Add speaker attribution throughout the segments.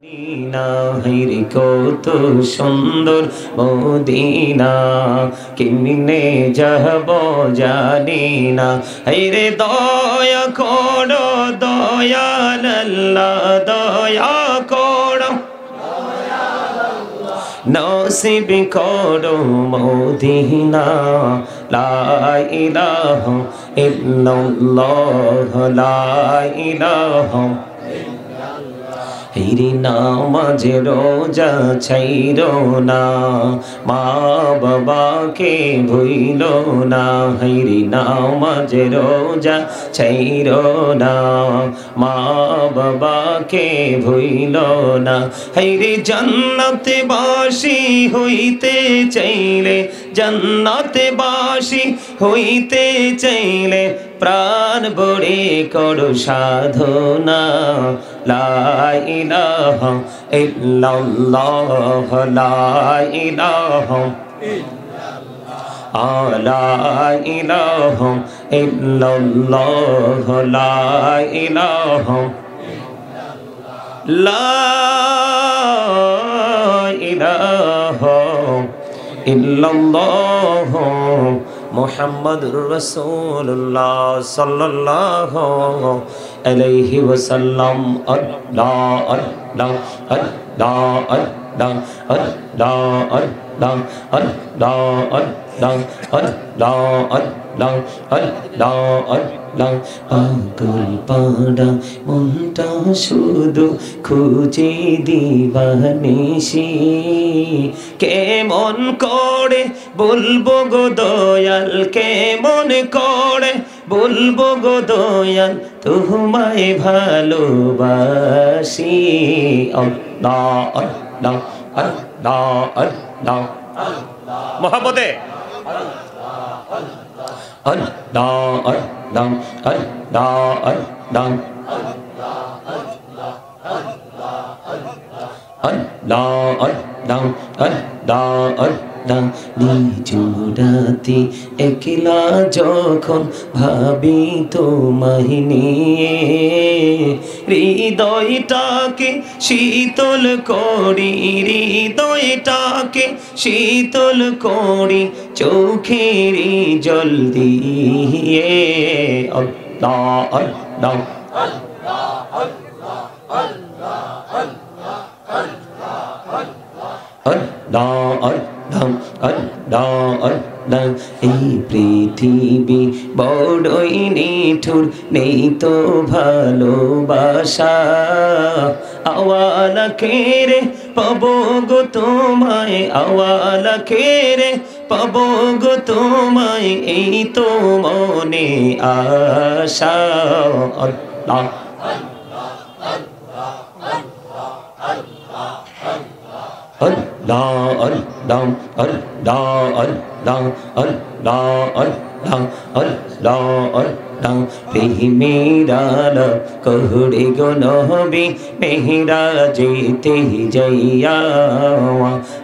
Speaker 1: Medina হাইরে কত সুন্দর মদিনা, কেমনে যাব জানি না। হাইরে দয়া করো দয়াল আল্লাহ, দয়া করো নসিব করো মদিনা। লা ইলাহা ইল্লাল্লাহ, লা ইলাহা হিরি নামাজে রোজা ছাইরো না, মা বাবাকে ভুইলো না। হিরি নামাজে রোজা ছাইরো না, মা বাবাকে ভুইলো না। হিরি জান্নাতে বাসী হইতে চাইলে, জান্নাতে বাসী হইতে চাইলে প্রাণ ভরে করো সাধনা। লা ইলাহা ইল্লাল্লাহ, লা ইলাহা লা ইলাহা ইল্লাল্লাহ, লা ইলাহা লা ইলাহা ইল্লাল্লাহ মুহাম্মাদুর রাসূলুল্লাহ সাল্লাল্লাহু আলাইহি ওয়াসাল্লাম। আল্লাহ আল্লাহ আল্লাহ আল্লাহ আল্লাহ আল্লাহ আল্লাহ আল্লাহ আল্লাহ আল্লাহ আল্লাহ আল্লাহ। পাগল পাড়া মনটা শুধু খুঁজে দিবানিশি, কেমন করে বলবো গো দয়াল, কেমন করে বলবো গো দয়াল তোমায় ভালোবাসি। আল্লাহ আল্লাহ আল্লাহ আল্লাহ মোহাম্মদে আল্লাহ আল্লাহ আল্লাহ আল্লাহ আল্লাহ আল্লাহ আল্লাহ। নিঝুরাতে একলা যখন ভাবি তোমায় নিয়ে, হৃদয়টাকে শীতল করি, হৃদয়টাকে শীতল করি চোখেরই জল দিয়ে। আল্লাহ আল্লাহ এই পৃথিবী বড়ই নিঠুর, নেই তো ভালোবাসা। আওয়ালা খেরে পাবো গো তোমায়, আওয়ালা খেরে পাবো গো তোমায়, এই তো মনে আশা। আল্লাহ Allah Allah Allah Allah Allah Allah Allah Allah। প্রেমেরা কহুড়ে গো নবী মেহরাজেতে যাইয়া,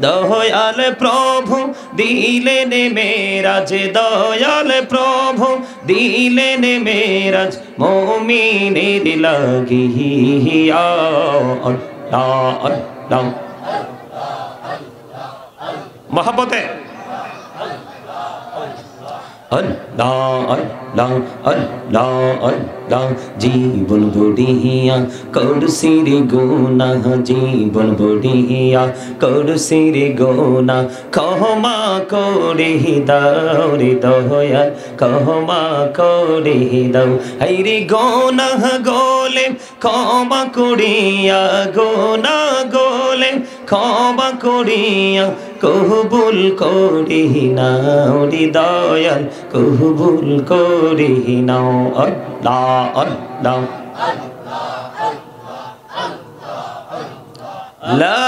Speaker 1: দয়াল প্রভু দিলেন মেরাজ, দয়াল প্রভু দিলেন মেরাজ মুমিনের লাগিয়া। আল্লাহ আল্লাহ মোহাম্মতে আল্লাহ আল্লাহ আল্লাহ আল্লাহ। জীবন বড়িয়া করছি রে গুনাহ, জীবন বড়িয়া করছি রে গুনাহ, ক্ষমা করে দাও রে দয়াল, ক্ষমা করে দাও। হাইরে গুনাহ গোলে ক্ষমা করিয়া, গুনাহ গোলে ক্ষমা করিয়া কবুল করি নাও রে দয়াল, কবুল করি নাও। আল্লাহ আল্লাহ লা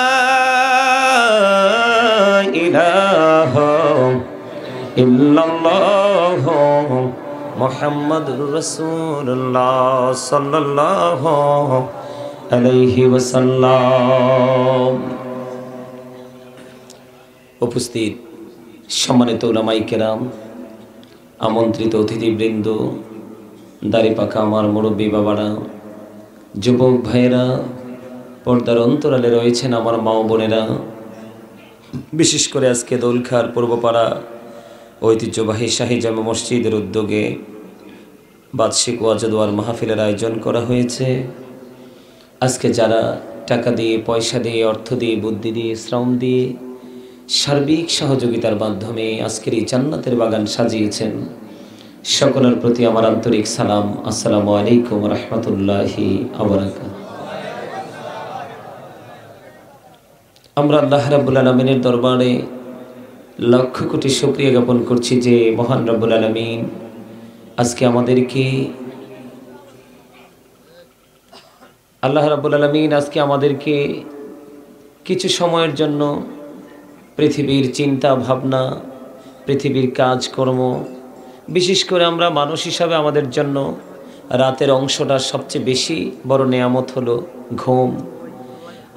Speaker 1: ইলাহা ইল্লাল্লাহ মুহাম্মাদুর রাসূলুল্লাহ সাল্লাল্লাহু আলাইহি ওয়াসাল্লাম। উপস্থিত সম্মানিত উলামায়ে কেরাম, আমন্ত্রিত অতিথিবৃন্দ, দাড়ি পাকা আমার মুরব্বী বাবারা, যুবক ভাইয়েরা, পর্দার অন্তরালে রয়েছেন আমার মা ও বোনেরা, বিশেষ করে আজকে দোলখার পূর্বপাড়া ঐতিহ্যবাহী শাহী জামে মসজিদের উদ্যোগে বার্ষিক ওয়াজ দোয়ার মাহফিলের আয়োজন করা হয়েছে। আজকে যারা টাকা দিয়ে, পয়সা দিয়ে, অর্থ দিয়ে, বুদ্ধি দিয়ে, শ্রম দিয়ে, সার্বিক সহযোগিতার মাধ্যমে আজকের এই জান্নাতের বাগান সাজিয়েছেন, সকলের প্রতি আমার আন্তরিক সালাম। আসসালামু আলাইকুম রহমতুল্লাহি আবরাকাতুহু। আমরা আল্লাহ রাব্বুল আলামিনের দরবারে লক্ষ কোটি শুকরিয়া জ্ঞাপন করছি যে মহান রাব্বুল আলামিন আজকে আমাদেরকে কিছু সময়ের জন্য পৃথিবীর চিন্তা ভাবনা, পৃথিবীর কাজকর্ম, বিশেষ করে আমরা মানুষ হিসাবে আমাদের জন্য রাতের অংশটা সবচেয়ে বেশি বড় নেয়ামত হলো ঘুম।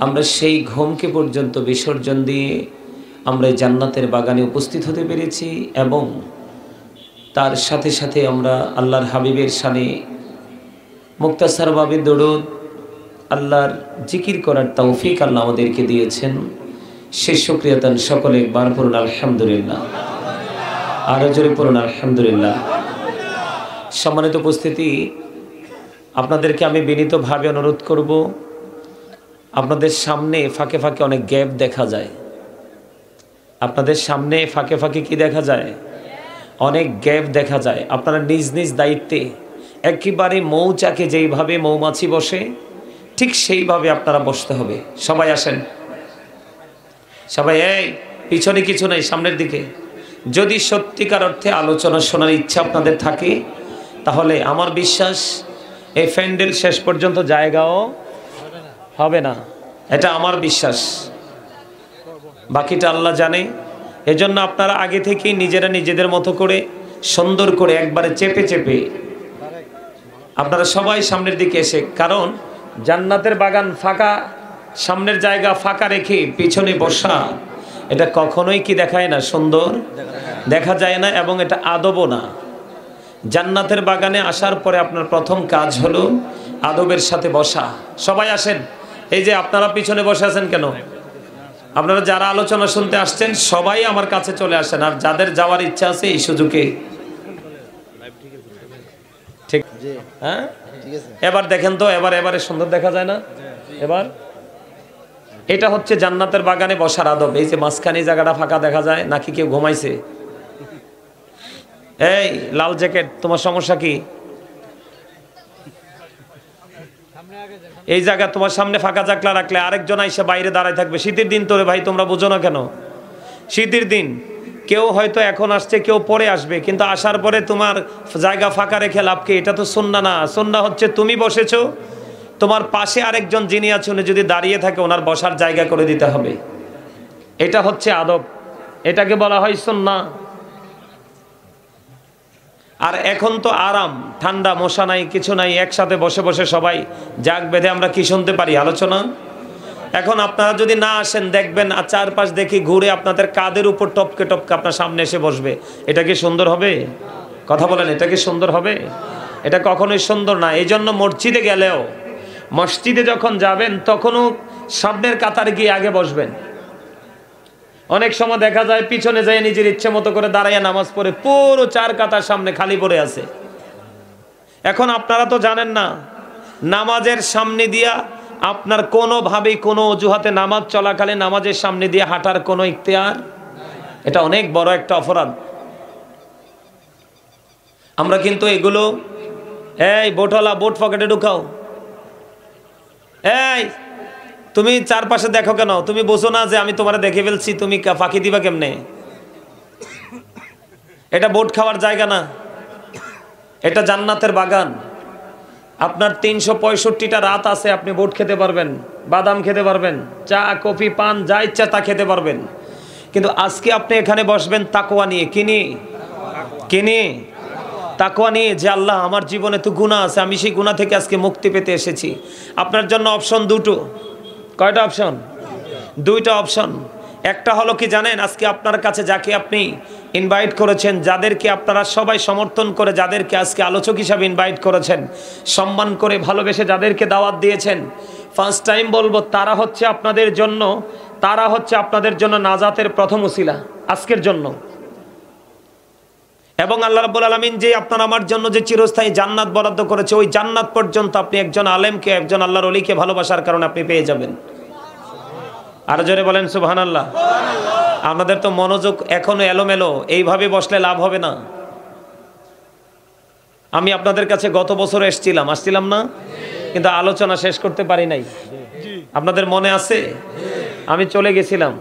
Speaker 1: আমরা সেই ঘুমকে পর্যন্ত বিসর্জন দিয়ে আমরা জান্নাতের বাগানে উপস্থিত হতে পেরেছি এবং তার সাথে সাথে আমরা আল্লাহর হাবিবের শানে মুক্তাসারভাবে দরুদ, আল্লাহর জিকির করার তৌফিক আল্লাহ আমাদেরকে দিয়েছেন। সেই শুকরিয়া তান সকলে একবার পড়ুন আলহামদুলিল্লাহ, আরো জোরে পড়ুন আলহামদুলিল্লাহ। সম্মানিত উপস্থিতি, আপনাদেরকে আমি বিনীতভাবে অনুরোধ করব, আপনাদের সামনে ফাঁকে ফাঁকে অনেক গ্যাপ দেখা যায়। আপনাদের সামনে ফাঁকে ফাঁকে কি দেখা যায়? অনেক গ্যাপ দেখা যায়। আপনারা নিজ নিজ দায়িত্বে একেবারে মৌচাকে যেইভাবে মৌমাছি বসে ঠিক সেইভাবে আপনারা বসতে হবে। সবাই আসেন, সবাই এই পিছনে কিছু নেই, সামনের দিকে। যদি সত্যিকার অর্থে আলোচনা শোনার ইচ্ছা আপনাদের থাকে তাহলে আমার বিশ্বাস এই প্যান্ডেল শেষ পর্যন্ত জায়গাও হবে না, এটা আমার বিশ্বাস। বাকিটা আল্লাহ জানে। এজন্য আপনারা আগে থেকেই নিজেরা নিজেদের মতো করে সুন্দর করে একবারে চেপে চেপে আপনারা সবাই সামনের দিকে এসে, কারণ জান্নাতের বাগান ফাঁকা, সামনের জায়গা ফাঁকা রেখে পিছনে বসা এটা কখনোই কি দেখায় না, সুন্দর দেখা যায় না এবং এটা আদবও না। জান্নাতের বাগানে আসার পরে আপনার প্রথম কাজ হলো আদবের সাথে বসা। সবাই আসেন। এই যে আপনারা পিছনে বসে আছেন কেন? আপনারা যারা আলোচনা শুনতে আসছেন সবাই আমার কাছে চলে আসেন, আর যাদের যাওয়ার ইচ্ছা আছে এই সুযোগে ঠিক। হ্যাঁ, এবার দেখেন তো, এবারে সুন্দর দেখা যায় না? এবার এটা হচ্ছে জান্নাতের বাগানে বসার আদব। এই যে মাঝখানে জায়গাটা ফাঁকা দেখা যায়, নাকি কেউ ঘুমাইছে? এই লাল জ্যাকেট, তোমার সমস্যা কি? এই জায়গা তোমার সামনে ফাঁকা জাকলা রাখলে আরেকজন আইসা বাইরে দাঁড়ায় থাকবে। শীতের দিন তোরে ভাই, তোমরা বুঝো না কেন? শীতের দিন কেউ হয়তো এখন আসছে, কেউ পরে আসবে, কিন্তু আসার পরে তোমার জায়গা ফাঁকা রেখে লাভ কি? এটা তো সুন্নাহ না। সুন্নাহ হচ্ছে তুমি বসেছো, তোমার পাশে আরেকজন যিনি আছে উনি যদি দাঁড়িয়ে থাকে ওনার বসার জায়গা করে দিতে হবে। এটা হচ্ছে আদব, এটাকে বলা হয় সুন্নাহ। আর এখন তো আরাম, ঠান্ডা, মশা নাই, কিছু নাই, একসাথে বসে বসে সবাই জাগ বেঁধে আমরা কি শুনতে পারি? আলোচনা। এখন আপনারা যদি না আসেন দেখবেন আর চারপাশ দেখি ঘুরে আপনাদের কাদের উপর টপকে টপকে আপনার সামনে এসে বসবে। এটা কি সুন্দর হবে? কথা বলেন, এটা কি সুন্দর হবে? এটা কখনোই সুন্দর না। এই জন্য মসজিদে গেলেও, মসজিদে যখন যাবেন তখনও সামনের কাতারে গিয়ে আগে বসবেন। অনেক সময় দেখা যায় পিছনে যায় নিজের ইচ্ছে মতো করে দাঁড়াইয়া নামাজ পড়ে, পুরো চার কাতার সামনে খালি পড়ে আছে। এখন আপনারা তো জানেন না, নামাজের সামনে দিয়া আপনার কোনোভাবেই কোনো অজুহাতে নামাজ চলাকালে নামাজের সামনে দিয়ে হাঁটার কোনো ইখতিয়ার, এটা অনেক বড় একটা অপরাধ। আমরা কিন্তু এগুলো, এই বোটওয়ালা, বোট পকেটে ঢুকাও, এই তুমি চারপাশে দেখো কেন? তুমি বোঝো না যে আমি তোমার দেখে ফেলছি, তুমি ফাঁকি দিবা কেমনে? এটা বোট খাওয়ার জায়গা না, এটা জান্নাতের বাগান। আপনার 365টা রাত আছে, আপনি বোট খেতে পারবেন, বাদাম খেতে পারবেন, চা কফি পান যা ইচ্ছা তা খেতে পারবেন। কিন্তু আজকে আপনি এখানে বসবেন তাকওয়া নিয়ে। কি নিয়ে? তাকওয়া নিয়ে, যে আল্লাহ আমার জীবনে তো গুনাহ আছে, আমি সেই গুনাহ থেকে আজকে মুক্তি পেতে এসেছি। আপনার জন্য অপশন দুটো। কয়টা অপশন? দুইটা অপশন। একটা হলো কি জানেন, আজকে আপনার কাছে যাকে আপনি ইনভাইট করেছেন, যাদেরকে আপনারা সবাই সমর্থন করে, যাদেরকে আজকে আলোচক হিসাবে ইনভাইট করেছেন, সম্মান করে ভালোবেসে যাদেরকে দাওয়াত দিয়েছেন, ফার্স্ট টাইম বলবো, তারা হচ্ছে আপনাদের জন্য নাজাতের প্রথম উসিলা আজকের জন্য। এবং আল্লাহ রাব্বুল আলামিন যে আপনার আমার জন্য যে চিরস্থায়ী জান্নাত বরাদ্দ করেছে, ওই জান্নাত পর্যন্ত আপনি একজন আলেমকে, একজন আল্লাহর ওলিকে ভালোবাসার কারণে আপনি পেয়ে যাবেন। আর জোরে বলেন সুবহানাল্লাহ। আমাদের তো মনোযোগ এখনো এলোমেলো, এইভাবে বসলে লাভ হবে না। আমি আপনাদের কাছে গত বছর আসছিলাম না, কিন্তু আলোচনা শেষ করতে পারি নাই। আপনাদের মনে আছে? আমি চলে গেছিলাম,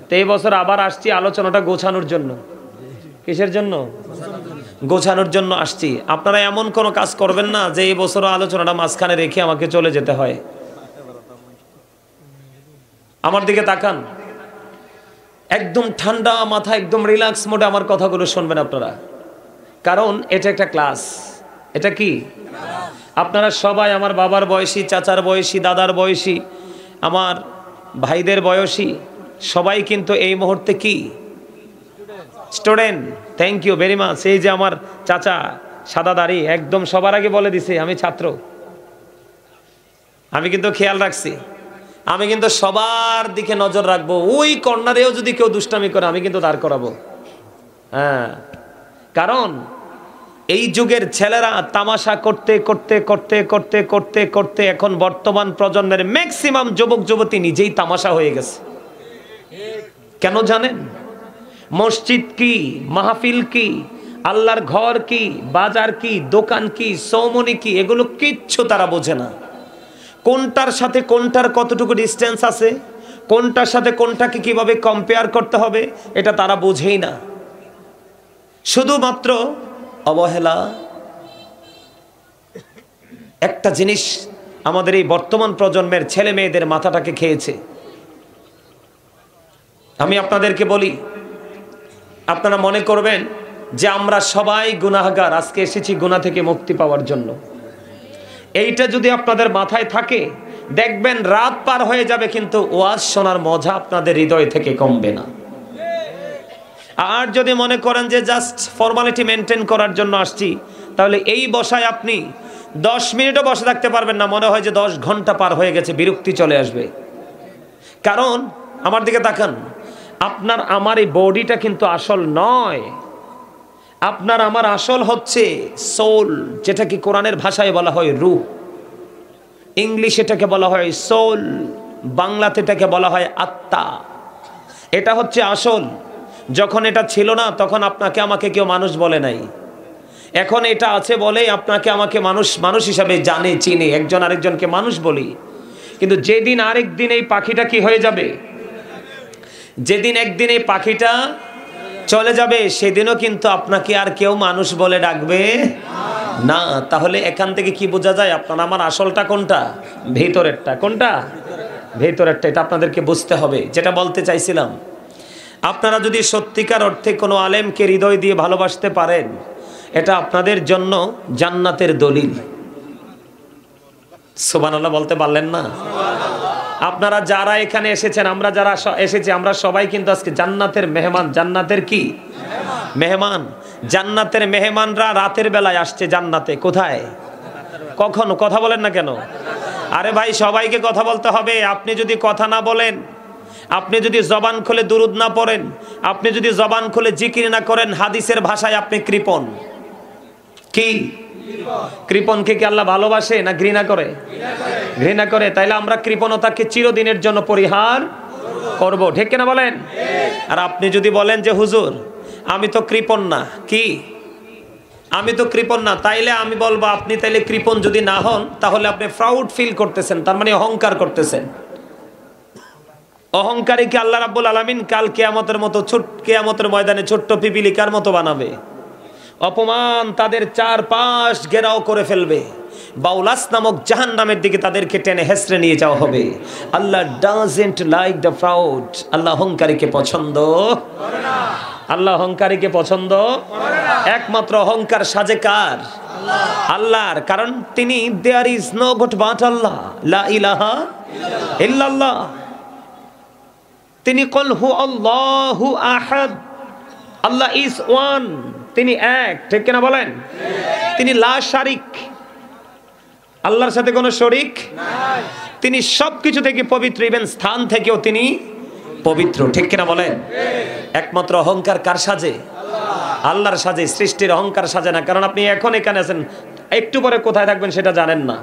Speaker 1: তো এই বছর আবার আসছি আলোচনাটা গোছানোর জন্য। কিসের জন্য? গোছানোর জন্য আসছি। আপনারা এমন কোনো কাজ করবেন না যে এই বছর আলোচনাটা মাঝখানে রেখে আমাকে চলে যেতে হয়। আমার দিকে তাকান, একদম ঠান্ডা মাথা, একদম রিল্যাক্স মোডে আমার কথাগুলো শুনবেন আপনারা, কারণ এটা একটা ক্লাস। এটা কি? আপনারা সবাই আমার বাবার বয়সী, চাচার বয়সী, দাদার বয়সী, আমার ভাইদের বয়সী, সবাই কিন্তু এই মুহূর্তে কি student. Thank you very much. এই যে আমার চাচা সাদা দাড়ি, একদম সবার আগে বলে দিছে আমি ছাত্র। আমি কিন্তু খেয়াল রাখছি, আমি কিন্তু সবার দিকে নজর রাখবো। ওই কর্নারেও যদি কেউ দুষ্টামি করে আমি কিন্তু দাঁড় করাবো। হ্যাঁ, কারণ এই যুগের ছেলেরা তামাশা করতে করতে করতে করতে করতে করতে এখন বর্তমান প্রজন্মের ম্যাক্সিমাম যুবক যুবতী নিজেই তামাশা হয়ে গেছে। কেন জানেন? মসজিদ কি, মাহফিল কি, আল্লাহর ঘর কি, বাজার কি, দোকান কি, সৌমনি কি, এগুলো কিচ্ছু তারা বোঝে না। কোনটার সাথে কোনটার কতটুকু ডিস্টেন্স আছে, কোনটার সাথে কোনটাকে কিভাবে কম্পেয়ার করতে হবে, এটা তারা বোঝেই না। শুধুমাত্র অবহেলা। একটা জিনিস আমাদের এই বর্তমান প্রজন্মের ছেলে মেয়েদের মাথাটাকে খেয়েছে। আমি আপনাদেরকে বলি, আপনারা মনে করবেন যে আমরা সবাই গুনাহগার, আজকে এসেছি গুনাহ থেকে মুক্তি পাওয়ার জন্য। এইটা যদি আপনাদের মাথায় থাকে, দেখবেন রাত পার হয়ে যাবে কিন্তু ওয়াজ শোনার মজা আপনাদের হৃদয় থেকে কমবে না। আর যদি মনে করেন যে জাস্ট ফর্মালিটি মেনটেন করার জন্য আসছি, তাহলে এই বসায় আপনি 10 মিনিটও বসে থাকতে পারবেন না। মনে হয় যে 10 ঘন্টা পার হয়ে গেছে, বিরক্তি চলে আসবে। কারণ আমার দিকে তাকান, আপনার আমার এই বডিটা কিন্তু আসল নয়। আপনার আমার আসল হচ্ছে সোল, যেটা কি কোরআনের ভাষায় বলা হয় রূহ, ইংলিশ এটাকে বলা হয় সোল, বাংলাতে এটাকে বলা হয় আত্মা। এটা হচ্ছে আসল। যখন এটা ছিল না তখন আপনাকে আমাকে কেউ মানুষ বলে নাই। এখন এটা আছে বলেই আপনাকে আমাকে মানুষ হিসাবে জানে, চিনে, একজন আরেকজনকে মানুষ বলি। কিন্তু যেদিন আরেকদিন এই পাখিটা কি হয়ে যাবে, যেদিন একদিন এই পাখিটা চলে যাবে, সেদিনও কিন্তু আপনাকে আর কেউ মানুষ বলে ডাকবে না। তাহলে এখান থেকে কি বোঝা যায় আপনার আমার আসলটা কোনটা? ভেতরেরটা। কোনটা? ভেতরেরটা। এটা আপনাদেরকে বুঝতে হবে। যেটা বলতে চাইছিলাম, আপনারা যদি সত্যিকার অর্থে কোনো আলেমকে হৃদয় দিয়ে ভালোবাসতে পারেন, এটা আপনাদের জন্য জান্নাতের দলিল। সুবহানাল্লাহ বলতে পারলেন না? আপনারা যারা এখানে এসেছেন, আমরা যারা এসেছি, আমরা সবাই কিন্তু আজকে জান্নাতের মেহমান। জান্নাতের কি মেহমান? জান্নাতের মেহমানরা রাতের বেলায় আসছে জান্নাতে। কোথায়? কখন? কথা বলেন না কেন? আরে ভাই, সবাইকে কথা বলতে হবে। আপনি যদি কথা না বলেন, আপনি যদি জবান খুলে দুরুদ না পড়েন, আপনি যদি জবান খুলে জিকির না করেন, হাদিসের ভাষায় আপনি কৃপণ। কি কৃপণকে কি আল্লাহ ভালোবাসে না ঘৃণা করে? ঘৃণা করে। তাইলে আমরা কৃপণতাকে চিরদিনের জন্য পরিহার করব, ঠিক কিনা বলেন? আর আপনি যদি বলেন যে হুজুর আমি তো কৃপণ না, কি আমি তো কৃপণ না, তাইলে আমি বলবো আপনি তাইলে কৃপণ যদি না হন, তাহলে আপনি প্রাউড ফিল করতেছেন, তার মানে অহংকার করতেছেন। অহংকারীকে আল্লাহ রাব্বুল আলামিন কাল কিয়ামতের ময়দানে ছোট্ট পিপিলিকার মতো বানাবে। অপমান তাদের চারপাশ ঘেরাও করে ফেলবে। বাউলাস নামক জাহান্নামের দিকে তাদেরকে টেনে হেসড়ে নিয়ে যাওয়া হবে। আল্লাহ ডাজন্ট লাইক দ্য প্রাউড। আল্লাহ অহংকারীকে পছন্দ করে না। আল্লাহ অহংকারীকে পছন্দ করে না। একমাত্র অহংকার সাজে কার? আল্লাহর। কারণ তিনি there is no god but Allah, লা ইলাহা ইল্লাল্লাহ। তিনি কুল হু আল্লাহু আহাদ, আল্লাহ ইজ ওয়ান, তিনি এক, ঠিক কিনা বলেন? তিনি লা শারিক, আল্লাহর সাথে কোনো শরীক নাই। তিনি সবকিছু থেকে পবিত্র, ইভেন স্থান থেকেও তিনি পবিত্র, ঠিক কিনা বলেন? একমাত্র অহংকার কার সাজে? আল্লাহর সাজে, সৃষ্টির অহংকার সাজে না। কারণ আপনি এখন এখানে আছেন, একটু পরে কোথায় থাকবেন সেটা জানেন না।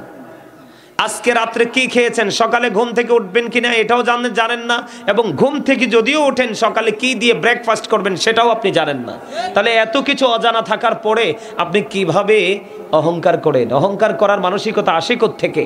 Speaker 1: আজকে রাত্রে কি খেয়েছেন, সকালে ঘুম থেকে উঠবেন কিনা এটাও জানেন না, এবং ঘুম থেকে যদিও ওঠেন সকালে কি দিয়ে ব্রেকফাস্ট করবেন সেটাও আপনি জানেন না। তাহলে এত কিছু অজানা থাকার পরে আপনি কিভাবে অহংকার করেন? অহংকার করার মানসিকতা আসে কোত্থেকে?